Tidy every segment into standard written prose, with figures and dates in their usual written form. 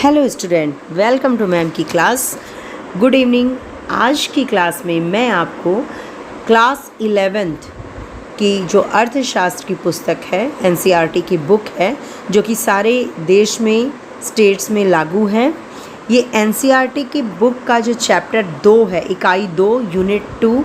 Hello student, welcome to ma'am की class. Good evening. आज की क्लास में मैं आपको क्लास 11th की जो अर्थशास्त्र की पुस्तक है, एनसीईआरटी की बुक है, जो कि सारे देश में स्टेट्स में लागू है। ये एनसीईआरटी की बुक का जो चैप्टर 2 है, इकाई 2 यूनिट 2,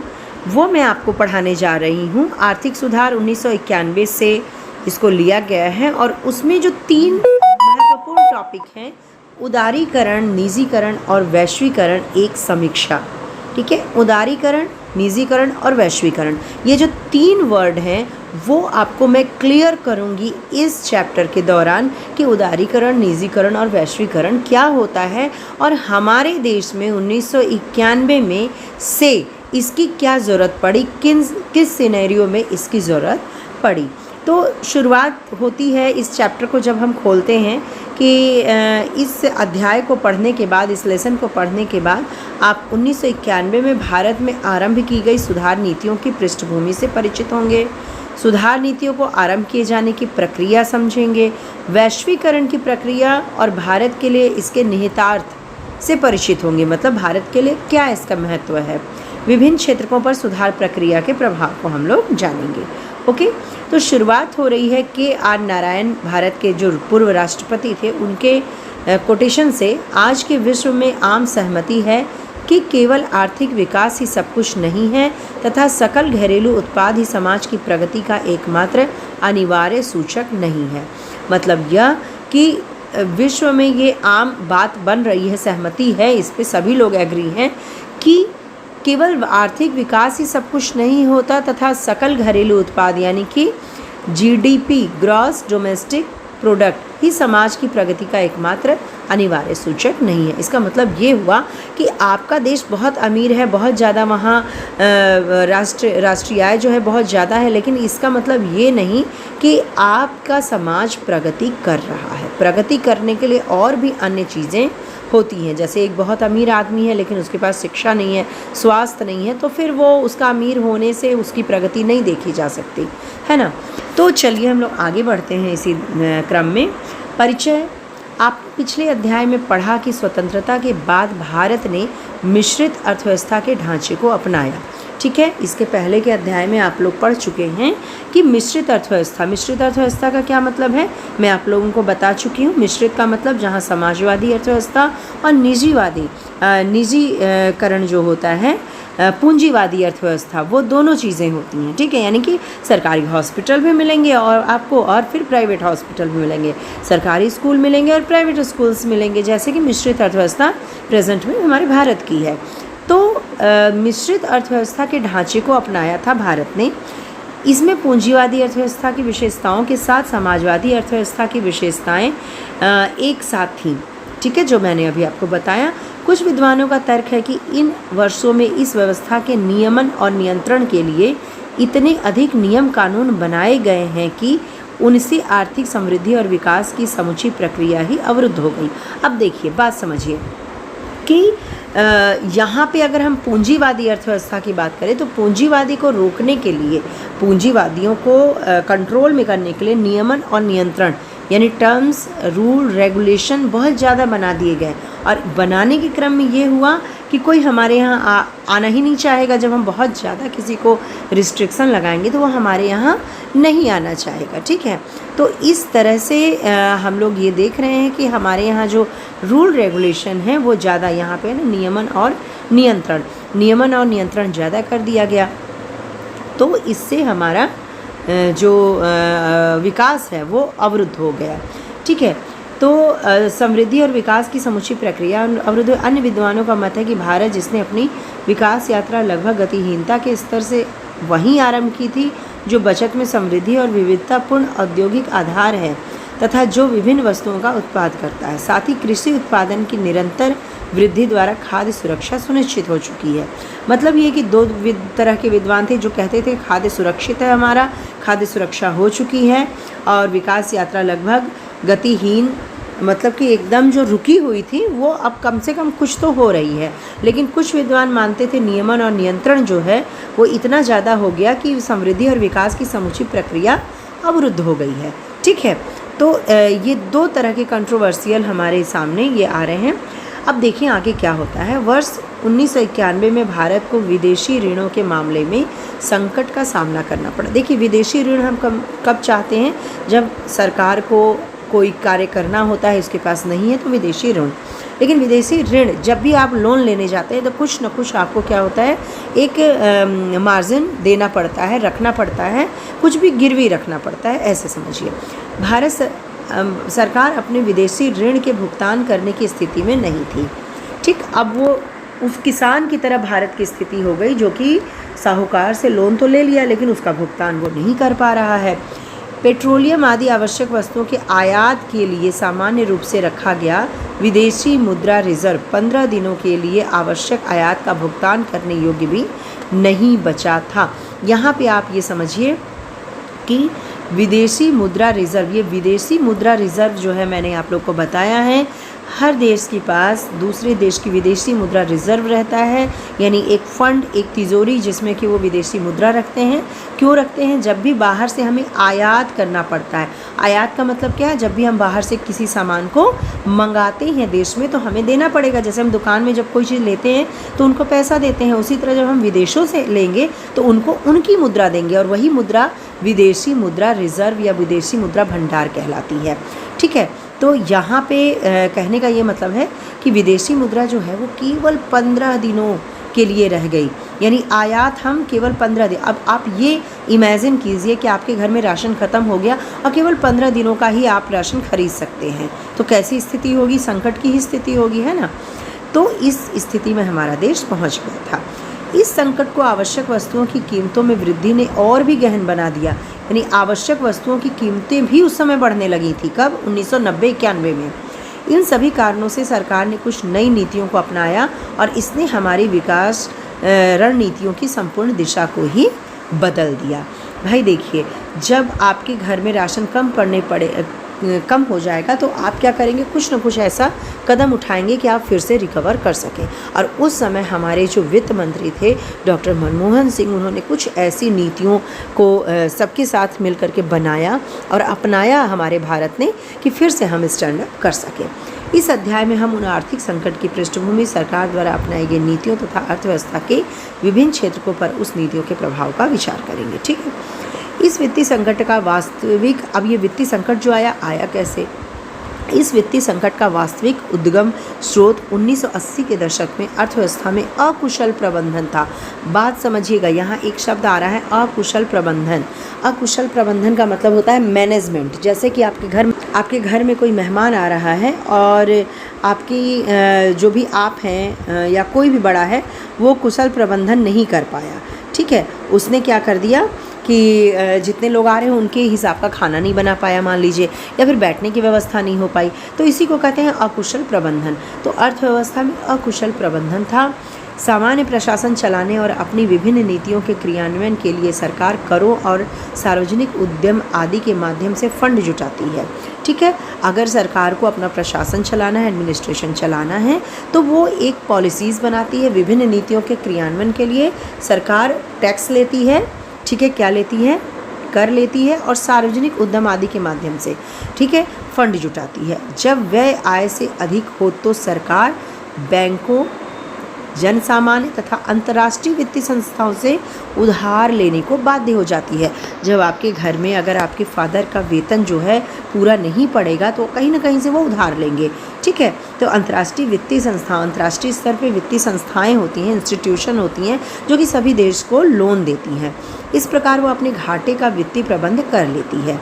वो मैं आपको पढ़ाने जा रही हूँ। आर्थिक सुधार 1991 से इसको लिया गया है और उसमें जो 3 महत्वपूर्ण टॉपिक हैं, उदारीकरण, निजीकरण और वैश्वीकरण, एक समीक्षा। ठीक है, उदारीकरण, निजीकरण और वैश्वीकरण, ये जो 3 वर्ड हैं वो आपको मैं क्लियर करूंगी इस चैप्टर के दौरान कि उदारीकरण, निजीकरण और वैश्वीकरण क्या होता है और हमारे देश में 1991 में से इसकी क्या ज़रूरत पड़ी, किस सिनेरियो में इसकी ज़रूरत पड़ी। तो शुरुआत होती है इस चैप्टर को जब हम खोलते हैं कि इस अध्याय को पढ़ने के बाद, इस लेसन को पढ़ने के बाद आप 1991 में भारत में आरंभ की गई सुधार नीतियों की पृष्ठभूमि से परिचित होंगे, सुधार नीतियों को आरंभ किए जाने की प्रक्रिया समझेंगे, वैश्वीकरण की प्रक्रिया और भारत के लिए इसके निहितार्थ से परिचित होंगे, मतलब भारत के लिए क्या इसका महत्व है। विभिन्न क्षेत्रों पर सुधार प्रक्रिया के प्रभाव को हम लोग जानेंगे। ओके, तो शुरुआत हो रही है के.आर. नारायण, भारत के जो पूर्व राष्ट्रपति थे, उनके कोटेशन से। आज के विश्व में आम सहमति है कि केवल आर्थिक विकास ही सब कुछ नहीं है तथा सकल घरेलू उत्पाद ही समाज की प्रगति का एकमात्र अनिवार्य सूचक नहीं है। मतलब यह कि विश्व में ये आम बात बन रही है, सहमति है, इस पे सभी लोग एग्री हैं कि केवल आर्थिक विकास ही सब कुछ नहीं होता तथा सकल घरेलू उत्पाद यानी कि जीडीपी, ग्रॉस डोमेस्टिक प्रोडक्ट ही समाज की प्रगति का एकमात्र अनिवार्य सूचक नहीं है। इसका मतलब ये हुआ कि आपका देश बहुत अमीर है, बहुत ज़्यादा वहाँ राष्ट्रीय आय जो है बहुत ज़्यादा है, लेकिन इसका मतलब ये नहीं कि आपका समाज प्रगति कर रहा है। प्रगति करने के लिए और भी अन्य चीज़ें होती हैं। जैसे एक बहुत अमीर आदमी है लेकिन उसके पास शिक्षा नहीं है, स्वास्थ्य नहीं है, तो फिर वो उसका अमीर होने से उसकी प्रगति नहीं देखी जा सकती, है ना। तो चलिए हम लोग आगे बढ़ते हैं इसी क्रम में। परिचय। आपने पिछले अध्याय में पढ़ा कि स्वतंत्रता के बाद भारत ने मिश्रित अर्थव्यवस्था के ढांचे को अपनाया। ठीक है, इसके पहले के अध्याय में आप लोग पढ़ चुके हैं कि मिश्रित अर्थव्यवस्था का क्या मतलब है, मैं आप लोगों को बता चुकी हूँ। मिश्रित का मतलब जहाँ समाजवादी अर्थव्यवस्था और निजीकरण जो होता है, पूंजीवादी अर्थव्यवस्था, वो दोनों चीज़ें होती हैं। ठीक है, यानी कि सरकारी हॉस्पिटल भी मिलेंगे और आपको, और फिर प्राइवेट हॉस्पिटल भी मिलेंगे, सरकारी स्कूल मिलेंगे और प्राइवेट स्कूल्स मिलेंगे, जैसे कि मिश्रित अर्थव्यवस्था प्रेजेंट में हमारे भारत की है। तो मिश्रित अर्थव्यवस्था के ढांचे को अपनाया था भारत ने। इसमें पूंजीवादी अर्थव्यवस्था की विशेषताओं के साथ समाजवादी अर्थव्यवस्था की विशेषताएं एक साथ थीं। ठीक है, जो मैंने अभी आपको बताया। कुछ विद्वानों का तर्क है कि इन वर्षों में इस व्यवस्था के नियमन और नियंत्रण के लिए इतने अधिक नियम कानून बनाए गए हैं कि उनसे आर्थिक समृद्धि और विकास की समुची प्रक्रिया ही अवरुद्ध हो गई। अब देखिए, बात समझिए कि यहाँ पे अगर हम पूंजीवादी अर्थव्यवस्था की बात करें तो पूंजीवादी को रोकने के लिए, पूंजीवादियों को कंट्रोल में करने के लिए नियमन और नियंत्रण यानी टर्म्स, रूल, रेगुलेशन बहुत ज़्यादा बना दिए गए। और बनाने के क्रम में ये हुआ कि कोई हमारे यहाँ आना ही नहीं चाहेगा। जब हम बहुत ज़्यादा किसी को रिस्ट्रिक्शन लगाएंगे तो वो हमारे यहाँ नहीं आना चाहेगा। ठीक है, तो इस तरह से हम लोग ये देख रहे हैं कि हमारे यहाँ जो रूल रेगुलेशन है वो ज़्यादा, यहाँ पे ना नियमन और नियंत्रण ज़्यादा कर दिया गया। तो इससे हमारा जो विकास है वो अवरुद्ध हो गया। ठीक है, तो समृद्धि और विकास की समुची प्रक्रिया अवरुद्ध। अन्य विद्वानों का मत है कि भारत, जिसने अपनी विकास यात्रा लगभग गतिहीनता के स्तर से वहीं आरंभ की थी जो बचत में समृद्धि और विविधतापूर्ण औद्योगिक आधार है तथा जो विभिन्न वस्तुओं का उत्पाद करता है, साथ ही कृषि उत्पादन की निरंतर वृद्धि द्वारा खाद्य सुरक्षा सुनिश्चित हो चुकी है। मतलब ये कि 2 तरह के विद्वान थे जो कहते थे खाद्य सुरक्षित है, हमारा खाद्य सुरक्षा हो चुकी है, और विकास यात्रा लगभग गतिहीन, मतलब कि एकदम जो रुकी हुई थी वो अब कम से कम कुछ तो हो रही है। लेकिन कुछ विद्वान मानते थे नियमन और नियंत्रण जो है वो इतना ज़्यादा हो गया कि समृद्धि और विकास की समुची प्रक्रिया अवरुद्ध हो गई है। ठीक है, तो ये दो तरह के कंट्रोवर्शियल हमारे सामने ये आ रहे हैं। अब देखिए आगे क्या होता है। वर्ष 1991 में भारत को विदेशी ऋणों के मामले में संकट का सामना करना पड़ा। देखिए विदेशी ऋण हम कब चाहते हैं, जब सरकार को कोई कार्य करना होता है, इसके पास नहीं है तो विदेशी ऋण। लेकिन विदेशी ऋण जब भी आप लोन लेने जाते हैं तो कुछ न कुछ आपको क्या होता है, एक मार्जिन देना पड़ता है, रखना पड़ता है, कुछ भी गिरवी रखना पड़ता है, ऐसे समझिए। भारत सरकार अपने विदेशी ऋण के भुगतान करने की स्थिति में नहीं थी। ठीक, अब वो उस किसान की तरह भारत की स्थिति हो गई जो कि साहूकार से लोन तो ले लिया लेकिन उसका भुगतान वो नहीं कर पा रहा है। पेट्रोलियम आदि आवश्यक वस्तुओं के आयात के लिए सामान्य रूप से रखा गया विदेशी मुद्रा रिजर्व 15 दिनों के लिए आवश्यक आयात का भुगतान करने योग्य भी नहीं बचा था। यहाँ पे आप ये समझिए कि विदेशी मुद्रा रिजर्व, ये विदेशी मुद्रा रिजर्व जो है मैंने आप लोग को बताया है, हर देश के पास दूसरे देश की विदेशी मुद्रा रिजर्व रहता है, यानी एक फ़ंड, एक तिजोरी जिसमें कि वो विदेशी मुद्रा रखते हैं। क्यों रखते हैं? जब भी बाहर से हमें आयात करना पड़ता है। आयात का मतलब क्या है? जब भी हम बाहर से किसी सामान को मंगाते हैं देश में तो हमें देना पड़ेगा। जैसे हम दुकान में जब कोई चीज़ लेते हैं तो उनको पैसा देते हैं, उसी तरह जब हम विदेशों से लेंगे तो उनको उनकी मुद्रा देंगे और वही मुद्रा विदेशी मुद्रा रिजर्व या विदेशी मुद्रा भंडार कहलाती है। ठीक है, तो यहाँ पे कहने का ये मतलब है कि विदेशी मुद्रा जो है वो केवल 15 दिनों के लिए रह गई, यानी आयात हम केवल 15 दिन। अब आप ये इमेजिन कीजिए कि आपके घर में राशन ख़त्म हो गया और केवल 15 दिनों का ही आप राशन खरीद सकते हैं, तो कैसी स्थिति होगी? संकट की ही स्थिति होगी, है ना। तो इस स्थिति में हमारा देश पहुँच गया था। इस संकट को आवश्यक वस्तुओं की कीमतों में वृद्धि ने और भी गहन बना दिया, यानी आवश्यक वस्तुओं की कीमतें भी उस समय बढ़ने लगी थी। कब? 1990-91 में। इन सभी कारणों से सरकार ने कुछ नई नीतियों को अपनाया और इसने हमारी विकास रणनीतियों की संपूर्ण दिशा को ही बदल दिया। भाई देखिए, जब आपके घर में राशन कम हो जाएगा तो आप क्या करेंगे? कुछ न कुछ ऐसा कदम उठाएंगे कि आप फिर से रिकवर कर सकें। और उस समय हमारे जो वित्त मंत्री थे डॉक्टर मनमोहन सिंह, उन्होंने कुछ ऐसी नीतियों को सबके साथ मिलकर के बनाया और अपनाया हमारे भारत ने कि फिर से हम स्टैंड अप कर सकें। इस अध्याय में हम उन आर्थिक संकट की पृष्ठभूमि, सरकार द्वारा अपनाई गई नीतियों तथा अर्थव्यवस्था के विभिन्न क्षेत्रों पर उस नीतियों के प्रभाव का विचार करेंगे। ठीक है, इस वित्तीय संकट का वास्तविक, अब ये वित्तीय संकट जो आया कैसे? इस वित्तीय संकट का वास्तविक उद्गम स्रोत 1980 के दशक में अर्थव्यवस्था में अकुशल प्रबंधन था। बात समझिएगा, यहाँ एक शब्द आ रहा है अकुशल प्रबंधन। अकुशल प्रबंधन का मतलब होता है मैनेजमेंट। जैसे कि आपके घर में कोई मेहमान आ रहा है और आपकी जो भी आप हैं या कोई भी बड़ा है वो कुशल प्रबंधन नहीं कर पाया। ठीक है, उसने क्या कर दिया कि जितने लोग आ रहे हैं उनके हिसाब का खाना नहीं बना पाया मान लीजिए, या फिर बैठने की व्यवस्था नहीं हो पाई, तो इसी को कहते हैं अकुशल प्रबंधन। तो अर्थव्यवस्था में अकुशल प्रबंधन था। सामान्य प्रशासन चलाने और अपनी विभिन्न नीतियों के क्रियान्वयन के लिए सरकार करों और सार्वजनिक उद्यम आदि के माध्यम से फंड जुटाती है। ठीक है, अगर सरकार को अपना प्रशासन चलाना है, एडमिनिस्ट्रेशन चलाना है, तो वो एक पॉलिसीज़ बनाती है। विभिन्न नीतियों के क्रियान्वयन के लिए सरकार टैक्स लेती है। ठीक है, क्या लेती है? कर लेती है और सार्वजनिक उद्यम आदि के माध्यम से, ठीक है, फंड जुटाती है। जब व्यय आय से अधिक हो तो सरकार बैंकों, जन सामान्य तथा अंतर्राष्ट्रीय वित्तीय संस्थाओं से उधार लेने को बाध्य हो जाती है। जब आपके घर में अगर आपके फादर का वेतन जो है पूरा नहीं पड़ेगा तो कहीं ना कहीं से वो उधार लेंगे। ठीक है, तो अंतर्राष्ट्रीय वित्तीय संस्था, अंतर्राष्ट्रीय स्तर पे वित्तीय संस्थाएं होती हैं, इंस्टीट्यूशन होती हैं जो कि सभी देश को लोन देती हैं। इस प्रकार वो अपने घाटे का वित्तीय प्रबंध कर लेती है।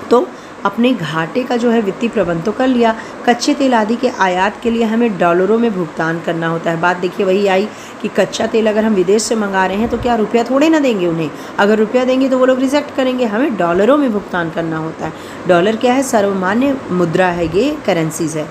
तो अपने घाटे का जो है वित्तीय प्रबंध तो कर लिया। कच्चे तेल आदि के आयात के लिए हमें डॉलरों में भुगतान करना होता है। बात देखिए वही आई कि कच्चा तेल अगर हम विदेश से मंगा रहे हैं तो क्या रुपया थोड़े ना देंगे उन्हें। अगर रुपया देंगे तो वो लोग रिजेक्ट करेंगे, हमें डॉलरों में भुगतान करना होता है। डॉलर क्या है? सर्वमान्य मुद्रा है, ये करेंसीज है।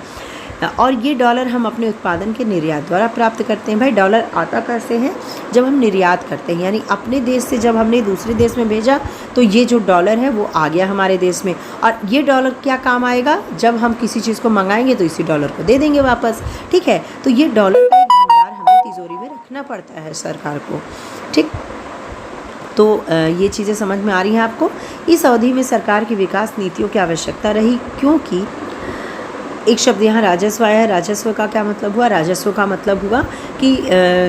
और ये डॉलर हम अपने उत्पादन के निर्यात द्वारा प्राप्त करते हैं। भाई डॉलर आता कैसे है? जब हम निर्यात करते हैं, यानी अपने देश से जब हमने दूसरे देश में भेजा तो ये जो डॉलर है वो आ गया हमारे देश में। और ये डॉलर क्या काम आएगा? जब हम किसी चीज़ को मंगाएंगे तो इसी डॉलर को दे देंगे वापस। ठीक है, तो ये डॉलर का एक भंडार हमें तिजोरी में रखना पड़ता है सरकार को। ठीक, तो ये चीज़ें समझ में आ रही हैं आपको। इस अवधि में सरकार की विकास नीतियों की आवश्यकता रही, क्योंकि एक शब्द यहाँ राजस्व आया है। राजस्व का क्या मतलब हुआ? राजस्व का मतलब हुआ कि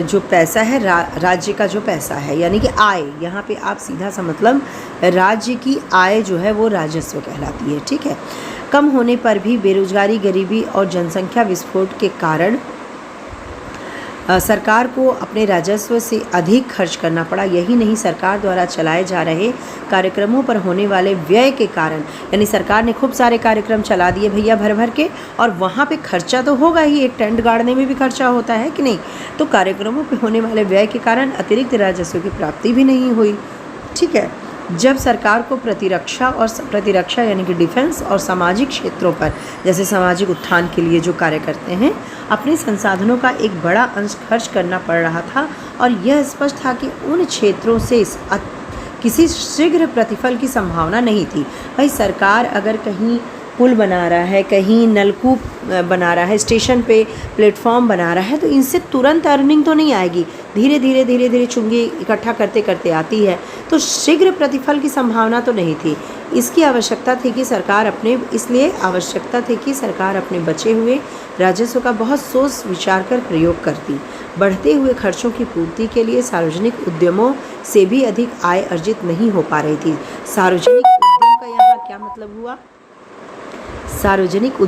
जो पैसा है, राज्य का जो पैसा है, यानी कि आय। यहाँ पे आप सीधा सा मतलब राज्य की आय जो है वो राजस्व कहलाती है, ठीक है। कम होने पर भी बेरोजगारी, गरीबी और जनसंख्या विस्फोट के कारण सरकार को अपने राजस्व से अधिक खर्च करना पड़ा। यही नहीं, सरकार द्वारा चलाए जा रहे कार्यक्रमों पर होने वाले व्यय के कारण, यानी सरकार ने खूब सारे कार्यक्रम चला दिए भैया भर भर के, और वहाँ पे खर्चा तो होगा ही, एक टेंट गाड़ने में भी खर्चा होता है कि नहीं। तो कार्यक्रमों पे होने वाले व्यय के कारण अतिरिक्त राजस्व की प्राप्ति भी नहीं हुई, ठीक है। जब सरकार को प्रतिरक्षा यानी कि डिफेंस और सामाजिक क्षेत्रों पर, जैसे सामाजिक उत्थान के लिए जो कार्य करते हैं, अपने संसाधनों का एक बड़ा अंश खर्च करना पड़ रहा था, और यह स्पष्ट था कि उन क्षेत्रों से किसी शीघ्र प्रतिफल की संभावना नहीं थी। भाई सरकार अगर कहीं पुल बना रहा है, कहीं नलकूप बना रहा है, स्टेशन पे प्लेटफॉर्म बना रहा है, तो इनसे तुरंत अर्निंग तो नहीं आएगी, धीरे धीरे चुंगी इकट्ठा करते करते आती है। तो शीघ्र प्रतिफल की संभावना तो नहीं थी। इसलिए आवश्यकता थी कि सरकार अपने बचे हुए राजस्व का बहुत सोच विचार कर प्रयोग करती। बढ़ते हुए खर्चों की पूर्ति के लिए सार्वजनिक उद्यमों से भी अधिक आय अर्जित नहीं हो पा रही थी। सार्वजनिक उद्यम का यहाँ क्या मतलब हुआ? सार्वजनिक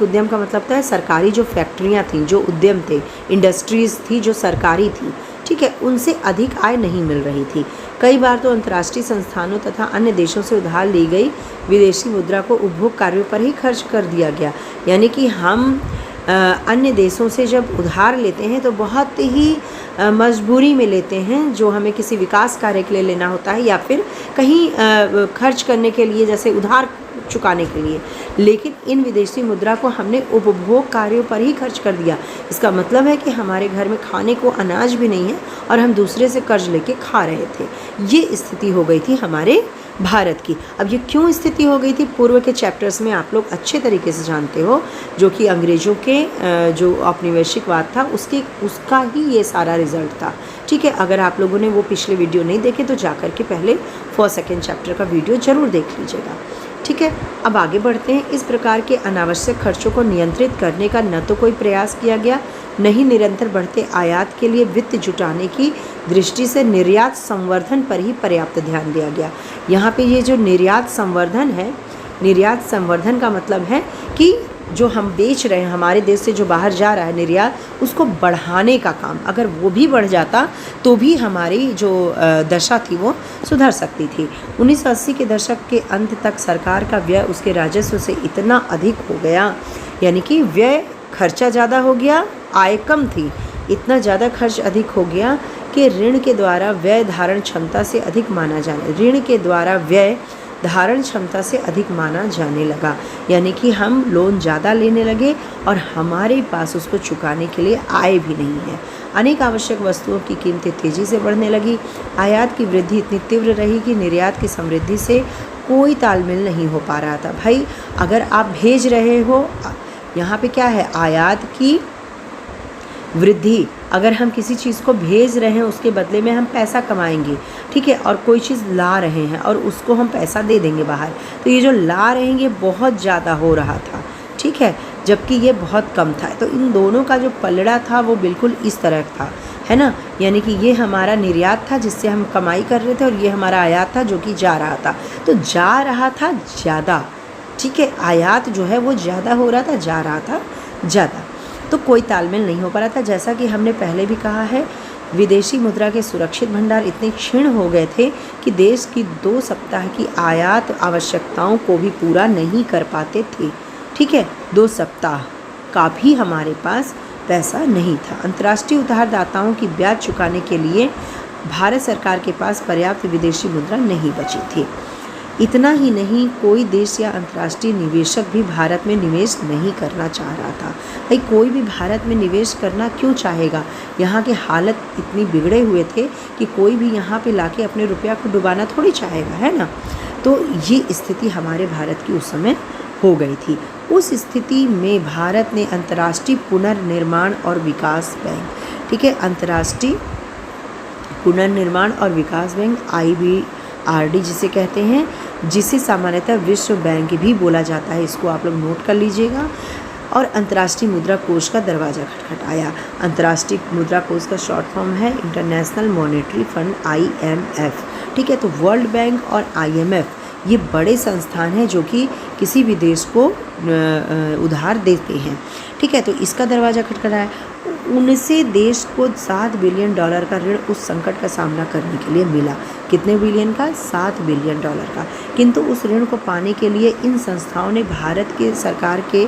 उद्यम का मतलब था सरकारी जो फैक्ट्रियाँ थीं, जो उद्यम थे, इंडस्ट्रीज़ थी जो सरकारी थी, ठीक है, उनसे अधिक आय नहीं मिल रही थी। कई बार तो अंतर्राष्ट्रीय संस्थानों तथा अन्य देशों से उधार ली गई विदेशी मुद्रा को उपभोग कार्यों पर ही खर्च कर दिया गया। यानी कि हम अन्य देशों से जब उधार लेते हैं तो बहुत ही मजबूरी में लेते हैं, जो हमें किसी विकास कार्य के लिए लेना होता है, या फिर कहीं खर्च करने के लिए, जैसे उधार चुकाने के लिए। लेकिन इन विदेशी मुद्रा को हमने उपभोग कार्यों पर ही खर्च कर दिया। इसका मतलब है कि हमारे घर में खाने को अनाज भी नहीं है और हम दूसरे से कर्ज लेके खा रहे थे। ये स्थिति हो गई थी हमारे भारत की। अब ये क्यों स्थिति हो गई थी, पूर्व के चैप्टर्स में आप लोग अच्छे तरीके से जानते हो, जो कि अंग्रेज़ों के जो औपनिवेशिकवाद था उसका ही ये सारा रिजल्ट था, ठीक है। अगर आप लोगों ने वो पिछले वीडियो नहीं देखे तो जाकर के पहले 1st 2nd चैप्टर का वीडियो ज़रूर देख लीजिएगा, ठीक है। अब आगे बढ़ते हैं। इस प्रकार के अनावश्यक खर्चों को नियंत्रित करने का न तो कोई प्रयास किया गया, न ही निरंतर बढ़ते आयात के लिए वित्त जुटाने की दृष्टि से निर्यात संवर्धन पर ही पर्याप्त ध्यान दिया गया। यहाँ पे ये जो निर्यात संवर्धन है, निर्यात संवर्धन का मतलब है कि जो हम बेच रहे हैं, हमारे देश से जो बाहर जा रहा है निर्यात, उसको बढ़ाने का काम, अगर वो भी बढ़ जाता तो भी हमारी जो दशा थी वो सुधर सकती थी। 1980 के दशक के अंत तक सरकार का व्यय उसके राजस्व से इतना अधिक हो गया, यानी कि व्यय खर्चा ज़्यादा हो गया, आय कम थी, इतना ज़्यादा खर्च अधिक हो गया कि ऋण के द्वारा व्यय धारण क्षमता से अधिक माना जाने लगा। यानी कि हम लोन ज़्यादा लेने लगे और हमारे पास उसको चुकाने के लिए आय भी नहीं है। अनेक आवश्यक वस्तुओं की कीमतें तेज़ी से बढ़ने लगी। आयात की वृद्धि इतनी तीव्र रही कि निर्यात की समृद्धि से कोई तालमेल नहीं हो पा रहा था। भाई अगर आप भेज रहे हो, यहाँ पे क्या है, आयात की वृद्धि, अगर हम किसी चीज़ को भेज रहे हैं उसके बदले में हम पैसा कमाएंगे, ठीक है, और कोई चीज़ ला रहे हैं और उसको हम पैसा दे देंगे बाहर, तो ये जो ला रहे हैं ये बहुत ज़्यादा हो रहा था, ठीक है, जबकि ये बहुत कम था। तो इन दोनों का जो पलड़ा था वो बिल्कुल इस तरह था, है ना। यानी कि ये हमारा निर्यात था जिससे हम कमाई कर रहे थे, और ये हमारा आयात था जो कि जा रहा था। तो जा रहा था ज़्यादा, ठीक है, आयात जो है वो ज़्यादा हो रहा था, जा रहा था ज़्यादा, तो कोई तालमेल नहीं हो पा रहा था। जैसा कि हमने पहले भी कहा है, विदेशी मुद्रा के सुरक्षित भंडार इतने क्षीण हो गए थे कि देश की 2 सप्ताह की आयात आवश्यकताओं को भी पूरा नहीं कर पाते थे, ठीक है। 2 सप्ताह का भी हमारे पास पैसा नहीं था। अंतर्राष्ट्रीय उधारदाताओं की ब्याज चुकाने के लिए भारत सरकार के पास पर्याप्त विदेशी मुद्रा नहीं बची थी। इतना ही नहीं, कोई देश या अंतर्राष्ट्रीय निवेशक भी भारत में निवेश नहीं करना चाह रहा था। भाई कोई भी भारत में निवेश करना क्यों चाहेगा? यहाँ के हालत इतनी बिगड़े हुए थे कि कोई भी यहाँ पे लाके अपने रुपया को डुबाना थोड़ी चाहेगा, है ना। तो ये स्थिति हमारे भारत की उस समय हो गई थी। उस स्थिति में भारत ने अंतर्राष्ट्रीय पुनर्निर्माण और विकास बैंक, ठीक है, अंतर्राष्ट्रीय पुनर्निर्माण और विकास बैंक IBRD जिसे कहते हैं, जिसे सामान्यतः विश्व बैंक भी बोला जाता है, इसको आप लोग नोट कर लीजिएगा। और अंतर्राष्ट्रीय मुद्रा कोष का दरवाज़ा खटखटाया। अंतर्राष्ट्रीय मुद्रा कोष का शॉर्ट फॉर्म है इंटरनेशनल मॉनेटरी फंड IMF। ठीक है, तो वर्ल्ड बैंक और IMF ये बड़े संस्थान हैं जो कि किसी भी देश को उधार देते हैं। ठीक है, तो इसका दरवाज़ा खटखटाया। उनसे देश को $7 बिलियन का ऋण उस संकट का सामना करने के लिए मिला। कितने बिलियन का? $7 बिलियन का। किंतु उस ऋण को पाने के लिए इन संस्थाओं ने भारत के सरकार के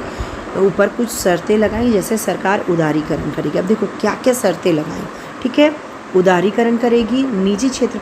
ऊपर कुछ शर्तें लगाई, जैसे सरकार उदारीकरण करेगी। अब देखो क्या क्या शर्तें लगाई। ठीक है, उदारीकरण करेगी, निजी क्षेत्र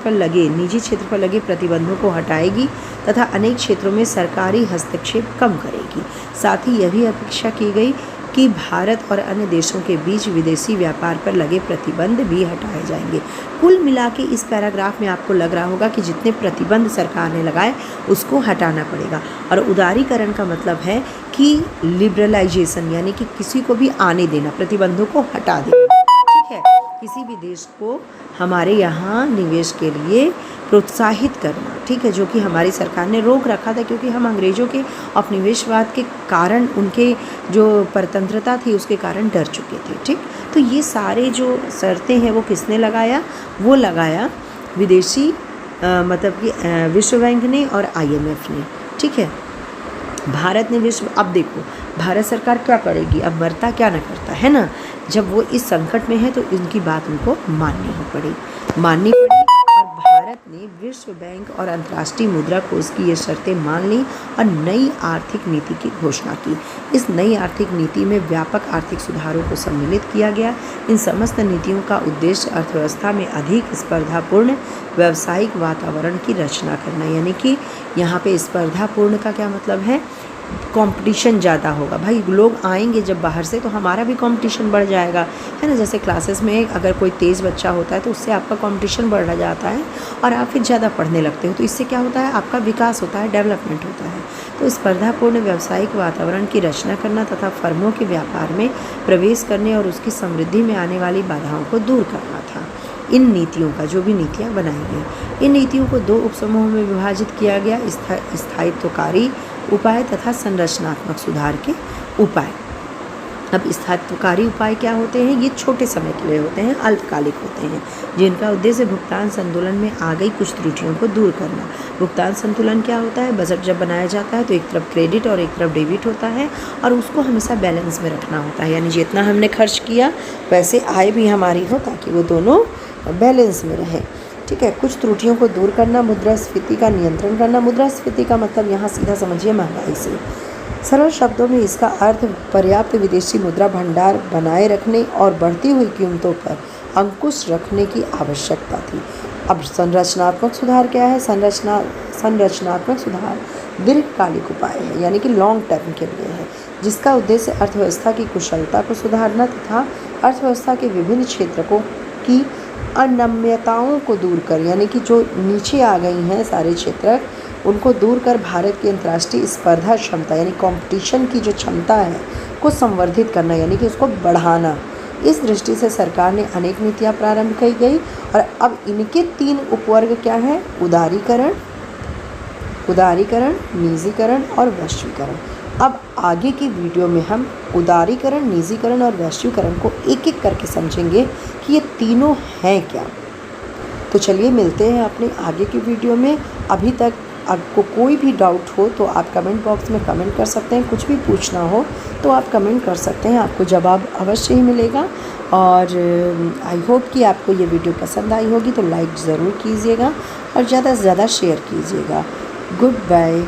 पर लगे प्रतिबंधों को हटाएगी तथा अनेक क्षेत्रों में सरकारी हस्तक्षेप कम करेगी। साथ ही यह भी अपेक्षा की गई कि भारत और अन्य देशों के बीच विदेशी व्यापार पर लगे प्रतिबंध भी हटाए जाएंगे। कुल मिला के इस पैराग्राफ में आपको लग रहा होगा कि जितने प्रतिबंध सरकार ने लगाए उसको हटाना पड़ेगा। और उदारीकरण का मतलब है कि लिबरलाइजेशन, यानी कि किसी को भी आने देना, प्रतिबंधों को हटा देना। ठीक है, किसी भी देश को हमारे यहाँ निवेश के लिए प्रोत्साहित करना। ठीक है, जो कि हमारी सरकार ने रोक रखा था, क्योंकि हम अंग्रेज़ों के उपनिवेशवाद के कारण, उनके जो परतंत्रता थी उसके कारण डर चुके थे। ठीक, तो ये सारे जो शर्तें हैं वो किसने लगाया? वो लगाया विदेशी मतलब कि विश्व बैंक ने और IMF ने। ठीक है, भारत ने अब देखो भारत सरकार क्या करेगी, अब मरता क्या न करता है ना। जब वो इस संकट में है तो इनकी बात उनको माननी पड़ी। और भारत ने विश्व बैंक और अंतर्राष्ट्रीय मुद्रा कोष की ये शर्तें मान ली और नई आर्थिक नीति की घोषणा की। इस नई आर्थिक नीति में व्यापक आर्थिक सुधारों को सम्मिलित किया गया। इन समस्त नीतियों का उद्देश्य अर्थव्यवस्था में अधिक स्पर्धापूर्ण व्यावसायिक वातावरण की रचना करना, यानी कि यहाँ पे स्पर्धापूर्ण का क्या मतलब है? कंपटीशन ज़्यादा होगा। भाई लोग आएंगे जब बाहर से तो हमारा भी कंपटीशन बढ़ जाएगा, है ना। जैसे क्लासेस में अगर कोई तेज़ बच्चा होता है तो उससे आपका कंपटीशन बढ़ जाता है और आप फिर ज़्यादा पढ़ने लगते हो, तो इससे क्या होता है? आपका विकास होता है, डेवलपमेंट होता है। तो स्पर्धापूर्ण व्यावसायिक वातावरण की रचना करना तथा फर्मों के व्यापार में प्रवेश करने और उसकी समृद्धि में आने वाली बाधाओं को दूर करना था। इन नीतियों का, जो भी नीतियाँ बनाई गई, इन नीतियों को 2 उपसमूहों में विभाजित किया गया: स्थायित्वकारी उपाय तथा संरचनात्मक सुधार के उपाय। अब स्थायित्वकारी उपाय क्या होते हैं? ये छोटे समय के लिए होते हैं, अल्पकालिक होते हैं, जिनका उद्देश्य भुगतान संतुलन में आ गई कुछ त्रुटियों को दूर करना। भुगतान संतुलन क्या होता है? बजट जब बनाया जाता है तो एक तरफ क्रेडिट और एक तरफ डेबिट होता है और उसको हमेशा बैलेंस में रखना होता है, यानी जितना हमने खर्च किया वैसे आय भी हमारी हो, ताकि वो दोनों बैलेंस में रहे। ठीक है, कुछ त्रुटियों को दूर करना, मुद्रास्फीति का नियंत्रण करना। मुद्रास्फीति का मतलब यहाँ सीधा समझिए महंगाई से। सरल शब्दों में इसका अर्थ पर्याप्त विदेशी मुद्रा भंडार बनाए रखने और बढ़ती हुई कीमतों पर अंकुश रखने की आवश्यकता थी। अब संरचनात्मक सुधार क्या है? संरचनात्मक सुधार दीर्घकालिक उपाय है, यानी कि लॉन्ग टर्म के लिए है, जिसका उद्देश्य अर्थव्यवस्था की कुशलता को सुधारना तथा अर्थव्यवस्था के विभिन्न क्षेत्रों की अनम्यताओं को दूर कर, यानी कि जो नीचे आ गई हैं सारे क्षेत्र, उनको दूर कर भारत की अंतर्राष्ट्रीय स्पर्धा क्षमता, यानी कंपटीशन की जो क्षमता है को संवर्धित करना, यानी कि उसको बढ़ाना। इस दृष्टि से सरकार ने अनेक नीतियां प्रारंभ की गई और अब इनके 3 उपवर्ग क्या हैं? उदारीकरण, निजीकरण और वैश्वीकरण। अब आगे की वीडियो में हम उदारीकरण, निजीकरण और वैश्वीकरण को एक एक करके समझेंगे कि ये तीनों हैं क्या। तो चलिए मिलते हैं अपने आगे की वीडियो में। अभी तक आपको कोई भी डाउट हो तो आप कमेंट बॉक्स में कमेंट कर सकते हैं, कुछ भी पूछना हो तो आप कमेंट कर सकते हैं, आपको जवाब अवश्य ही मिलेगा। और आई होप कि आपको ये वीडियो पसंद आई होगी, तो लाइक ज़रूर कीजिएगा और ज़्यादा से ज़्यादा शेयर कीजिएगा। Good bye.